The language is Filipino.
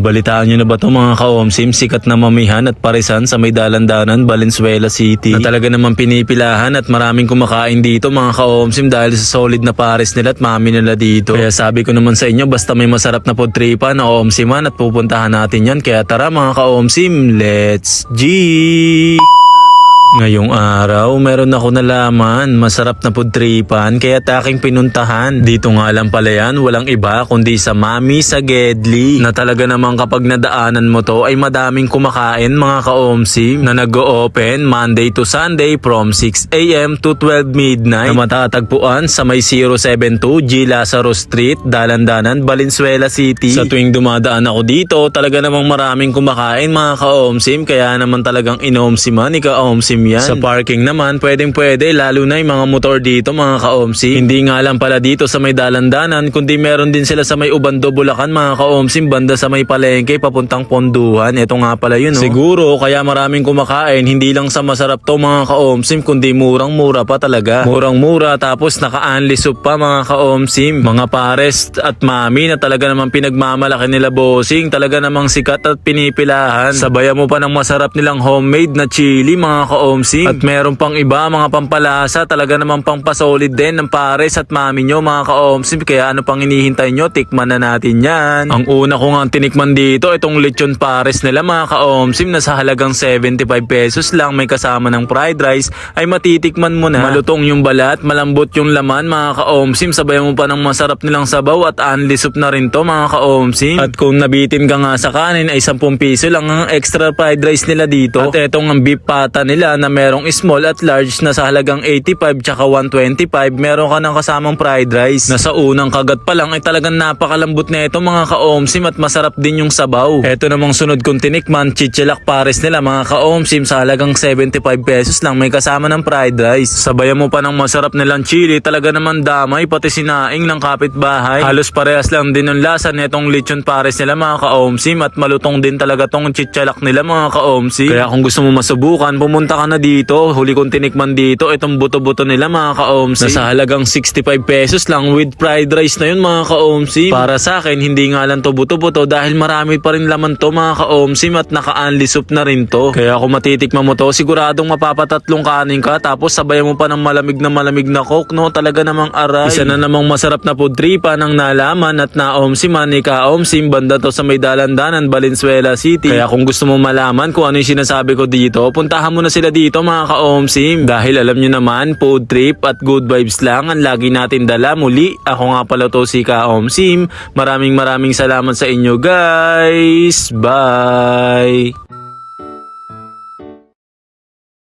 Balitaan nyo na ba ito mga ka-OMSIM? Sikat na mamihan at parisan sa may dalandanan, Valenzuela City na talaga naman pinipilahan at maraming kumakain dito mga ka-OMSIM dahil sa solid na pares nila at mami nila dito. Kaya sabi ko naman sa inyo, basta may masarap na food tripan na OMSIMan at pupuntahan natin yan. Kaya tara mga ka-OMSIM, let's G! Ngayong araw, meron ako nalaman, masarap na food tripan kaya aking pinuntahan. Dito nga lang pala yan, walang iba kundi sa Mami sa Gedli na talaga namang kapag nadaanan mo to ay madaming kumakain mga ka-OMSIM na nag-o-open Monday to Sunday from 6 AM to 12 midnight na matatagpuan sa may 072 G. Lazaro Street, Dalandanan, Valenzuela City. Sa tuwing dumadaan ako dito, talaga namang maraming kumakain mga ka-OMSIM kaya naman talagang inomsiman ni ka-OMSIM yan. Sa parking naman, pwede lalo na yung mga motor dito mga ka-OMSIM. Hindi nga lang pala dito sa may dalandanan, kundi meron din sila sa may Ubando, Bulacan mga ka-OMSIM, banda sa may palengke papuntang Ponduhan. Ito nga pala yun, no? Siguro kaya maraming kumakain, hindi lang sa masarap to mga ka-OMSIM, kundi murang-mura pa talaga. Murang-mura tapos naka-only soup pa mga ka-OMSIM. Mga pares at mami na talaga namang pinagmamalaki nila bossing, talaga namang sikat at pinipilahan. Sabayan mo pa ng masarap nilang homemade na chili mga ka-OMSIM. At meron pang iba mga pampalasa, talaga namang pangpasolid din ng pares at mami nyo mga ka-OMSIM. Kaya ano pang hinihintay nyo, tikman na natin yan. Ang una ko nga tinikman dito, itong lechon pares nila mga ka-OMSIM na sa halagang 75 pesos lang may kasama ng fried rice ay matitikman mo na. Malutong yung balat, malambot yung laman mga ka-OMSIM. Sabayan mo pa ng masarap nilang sabaw at only soup na rin to mga ka-OMSIM. At kung nabitin ka nga sa kanin ay 10 piso lang ang extra fried rice nila dito. At etong ang beef pata nila na merong small at large na sa halagang 85 tsaka 125, meron ka ng kasamang fried rice na sa unang kagat pa lang ay talagang napakalambot na ito mga ka-OMSIM at masarap din yung sabaw. Eto namang sunod kong tinikman, chichilak pares nila mga ka-OMSIM sa halagang 75 pesos lang may kasama ng fried rice. Sabayan mo pa ng masarap nilang chili, talaga naman damay pati sinaing ng kapitbahay. Halos parehas lang din yung lasa nitong lechon pares nila mga ka-OMSIM at malutong din talaga tong chichilak nila mga ka-OMSIM. Kaya kung gusto mo masubukan, pumunta ka na dito. Huli kong tinikman dito itong buto-buto nila mga ka-OMSIM na sa halagang 65 pesos lang with fried rice na yun mga ka-OMSIM. Para sa akin hindi nga lang to buto-buto dahil marami pa rin laman to mga ka-OMSIM at naka-only soup na rin to. Kaya kung matitikman mo to, siguradong mapapatatlong kanin ka tapos sabayan mo pa ng malamig na coke, no? Talaga namang aray. Isa na namang masarap na food tripan ang nalaman at na-OMSIMan ni ka-OMSIM, banda to sa may dalandanan, Valenzuela City. Kaya kung gusto mo malaman kung ano yung sinasabi ko dito, puntahan mo na sila dito mga ka-OMSIM dahil alam nyo naman food trip at good vibes lang ang lagi natin dala. Muli ako nga pala to si ka-OMSIM. Maraming salamat sa inyo guys. Bye.